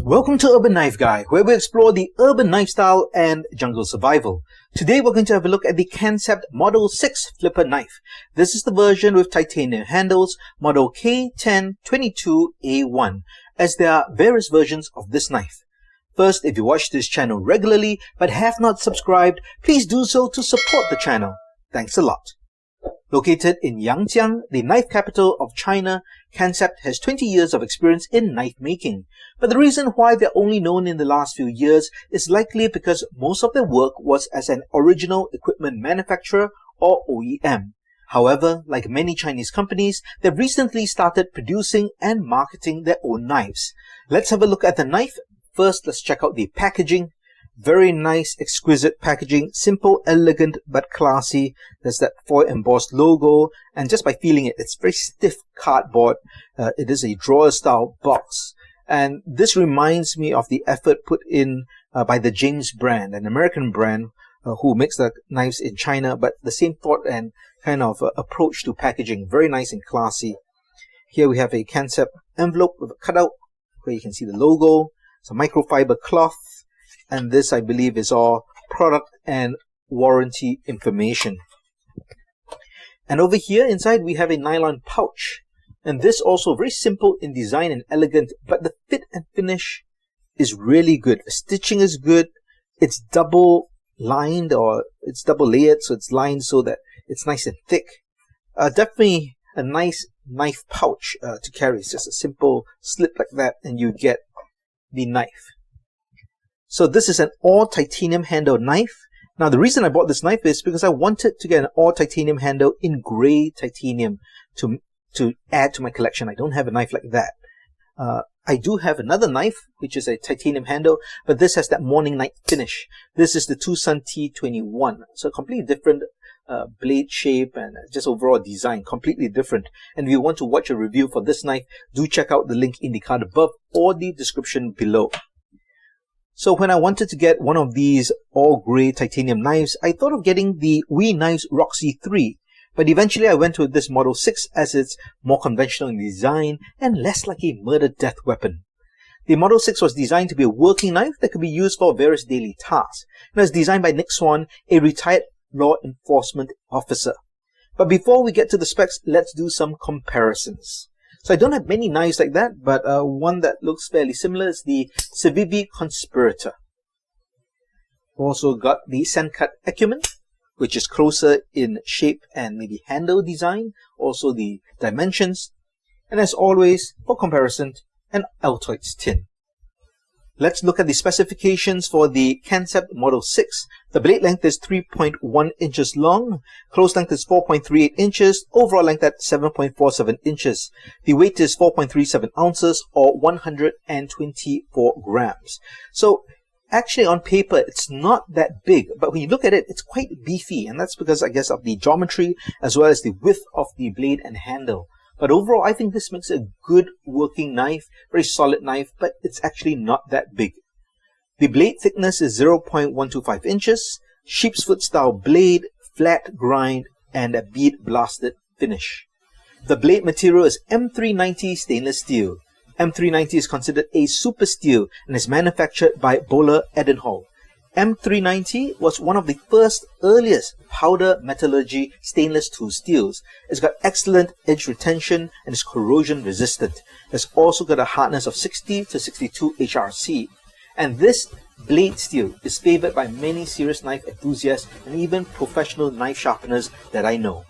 Welcome to Urban Knife Guy, where we explore the urban knife style and jungle survival. Today we're going to have a look at the Kansept Model 6 flipper knife. This is the version with titanium handles, model K1022A1, as there are various versions of this knife. First, if you watch this channel regularly but have not subscribed, please do so to support the channel. Thanks a lot. Located in Yangjiang, the knife capital of China, Kansept has 20 years of experience in knife making. But the reason why they're only known in the last few years is likely because most of their work was as an original equipment manufacturer or OEM. However, like many Chinese companies, they've recently started producing and marketing their own knives. Let's have a look at the knife. First, let's check out the packaging. Very nice, exquisite packaging, simple, elegant, but classy. There's that foil embossed logo, and just by feeling it, it's very stiff cardboard. It is a drawer-style box. And this reminds me of the effort put in by the James brand, an American brand who makes the knives in China, but the same thought and kind of approach to packaging. Very nice and classy. Here we have a Kansept envelope with a cutout where you can see the logo. It's a microfiber cloth. And this, I believe, is all product and warranty information. And over here inside, we have a nylon pouch. And this also very simple in design and elegant, but the fit and finish is really good. The stitching is good. It's double lined, or it's double layered, so it's lined so that it's nice and thick. Definitely a nice knife pouch to carry. It's just a simple slip like that, and you get the knife. So this is an all titanium handle knife. Now the reason I bought this knife is because I wanted to get an all titanium handle in gray titanium to add to my collection. I don't have a knife like that. I do have another knife which is a titanium handle, but this has that morning night finish. This is the Tucson T21. So completely different blade shape and just overall design, completely different. And if you want to watch a review for this knife, do check out the link in the card above or the description below. So when I wanted to get one of these all-grey titanium knives, I thought of getting the WE Knives Roxy 3. But eventually I went with this Model 6 as it's more conventional in design and less like a murder-death weapon. The Model 6 was designed to be a working knife that could be used for various daily tasks. And it was designed by Nick Swan, a retired law enforcement officer. But before we get to the specs, let's do some comparisons. So I don't have many knives like that, but one that looks fairly similar is the Civivi Conspirator. Also got the Sandcut Acumen, which is closer in shape and maybe handle design, also the dimensions. And as always, for comparison, an Altoids tin. Let's look at the specifications for the Kansept Model 6. The blade length is 3.1 inches long, close length is 4.38 inches, overall length at 7.47 inches. The weight is 4.37 ounces or 124 grams. So actually on paper it's not that big, but when you look at it, it's quite beefy, and that's because I guess of the geometry as well as the width of the blade and handle. But overall, I think this makes a good working knife, very solid knife, but it's actually not that big. The blade thickness is 0.125 inches, sheepsfoot style blade, flat grind, and a bead blasted finish. The blade material is M390 stainless steel. M390 is considered a super steel and is manufactured by BOHLER-UDDENHOL. M390 was one of the first earliest powder metallurgy stainless tool steels. It's got excellent edge retention and is corrosion resistant. It's also got a hardness of 60 to 62 HRC. And this blade steel is favored by many serious knife enthusiasts and even professional knife sharpeners that I know.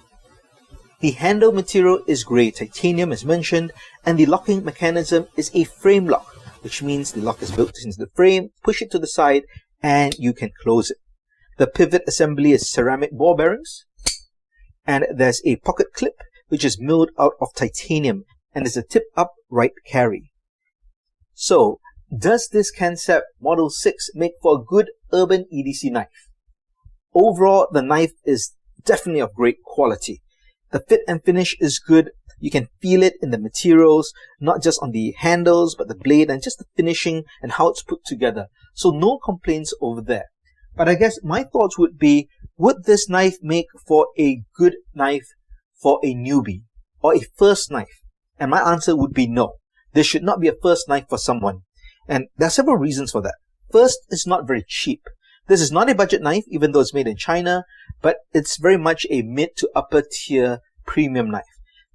The handle material is grey titanium as mentioned, and the locking mechanism is a frame lock, which means the lock is built into the frame, push it to the side, and you can close it. The pivot assembly is ceramic ball bearings, and there's a pocket clip which is milled out of titanium and is a tip upright carry. So, does this Kansept Model 6 make for a good urban EDC knife? Overall, the knife is definitely of great quality. The fit and finish is good. You can feel it in the materials, not just on the handles, but the blade and just the finishing and how it's put together. So no complaints over there. But I guess my thoughts would be, would this knife make for a good knife for a newbie or a first knife? And my answer would be no. This should not be a first knife for someone. And there are several reasons for that. First, it's not very cheap. This is not a budget knife, even though it's made in China, but it's very much a mid to upper tier premium knife.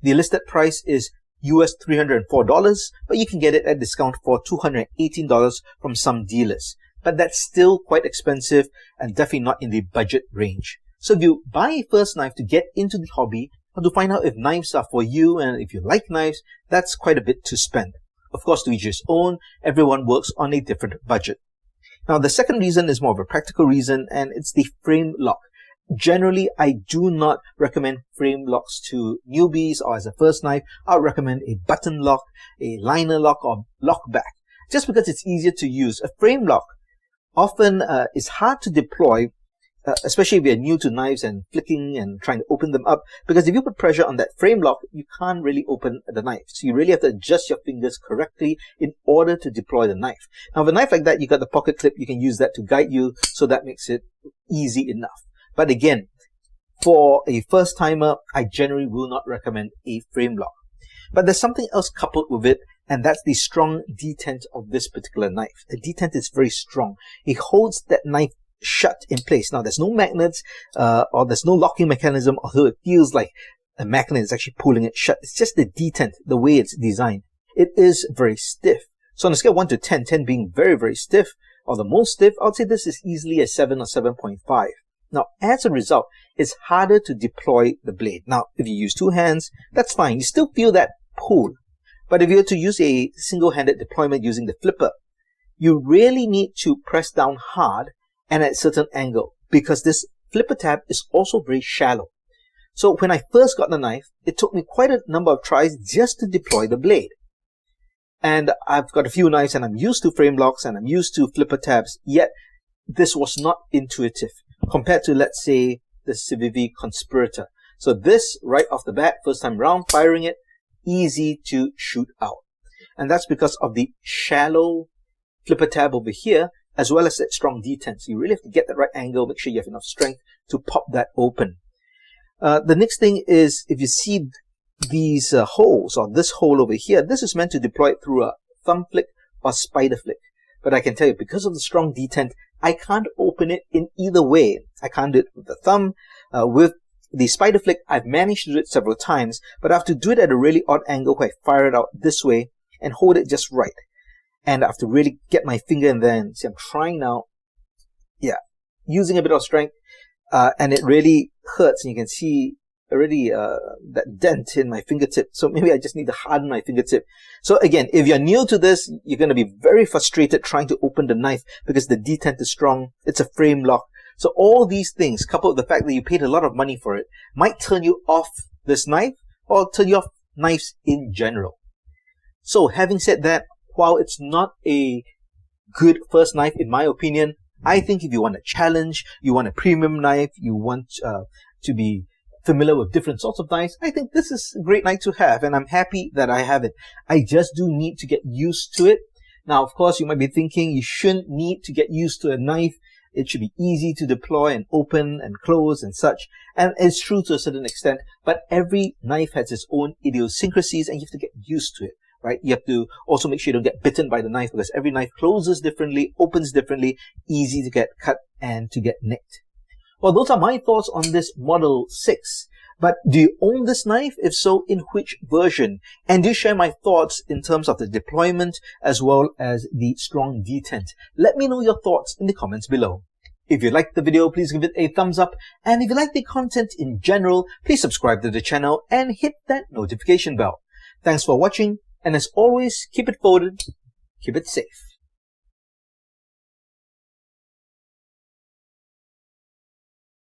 The listed price is US $304, but you can get it at discount for $218 from some dealers. But that's still quite expensive and definitely not in the budget range. So if you buy a first knife to get into the hobby, or to find out if knives are for you and if you like knives, that's quite a bit to spend. Of course, to each his own, everyone works on a different budget. Now, the second reason is more of a practical reason, and it's the frame lock. Generally, I do not recommend frame locks to newbies or as a first knife. I would recommend a button lock, a liner lock, or lock back, just because it's easier to use. A frame lock often is hard to deploy, especially if you're new to knives and flicking and trying to open them up, because if you put pressure on that frame lock, you can't really open the knife. So you really have to adjust your fingers correctly in order to deploy the knife. Now, with a knife like that, you got the pocket clip, you can use that to guide you, so that makes it easy enough. But again, for a first timer, I generally will not recommend a frame lock. But there's something else coupled with it, and that's the strong detent of this particular knife. The detent is very strong. It holds that knife shut in place. Now, there's no magnets or there's no locking mechanism, although it feels like a magnet is actually pulling it shut. It's just the detent, the way it's designed. It is very stiff. So on a scale of 1 to 10, 10 being very, very stiff, or the most stiff, I would say this is easily a 7 or 7.5. Now, as a result, it's harder to deploy the blade. Now, if you use two hands, that's fine. You still feel that pull. But if you were to use a single-handed deployment using the flipper, you really need to press down hard and at a certain angle, because this flipper tab is also very shallow. So when I first got the knife, it took me quite a number of tries just to deploy the blade. And I've got a few knives and I'm used to frame locks and I'm used to flipper tabs, yet this was not intuitive compared to, let's say, the Civivi Conspirator. So this, right off the bat, first time round, firing it, easy to shoot out. And that's because of the shallow flipper tab over here, as well as that strong detent. So you really have to get the right angle, make sure you have enough strength to pop that open. The next thing is, if you see these holes, or this hole over here, this is meant to deploy it through a thumb flick or spider flick. But I can tell you, because of the strong detent, I can't open it in either way. I can't do it with the thumb. With the spider flick, I've managed to do it several times, but I have to do it at a really odd angle where I fire it out this way and hold it just right. And I have to really get my finger in there and see, I'm trying now. Yeah, using a bit of strength, and it really hurts. And you can see already that dent in my fingertip. So maybe I just need to harden my fingertip. So again, if you're new to this, you're going to be very frustrated trying to open the knife because the detent is strong. It's a frame lock. So all these things, coupled with the fact that you paid a lot of money for it, might turn you off this knife or turn you off knives in general. So having said that, while it's not a good first knife, in my opinion, I think if you want a challenge, you want a premium knife, you want to be familiar with different sorts of knives, I think this is a great knife to have, and I'm happy that I have it. I just do need to get used to it. Now, of course, you might be thinking you shouldn't need to get used to a knife. It should be easy to deploy and open and close and such. And it's true to a certain extent, but every knife has its own idiosyncrasies and you have to get used to it. Right? You have to also make sure you don't get bitten by the knife, because every knife closes differently, opens differently, easy to get cut and to get nicked. Well, those are my thoughts on this Model 6. But do you own this knife? If so, in which version? And do share my thoughts in terms of the deployment as well as the strong detent. Let me know your thoughts in the comments below. If you liked the video, please give it a thumbs up. And if you like the content in general, please subscribe to the channel and hit that notification bell. Thanks for watching. And as always, keep it folded, keep it safe.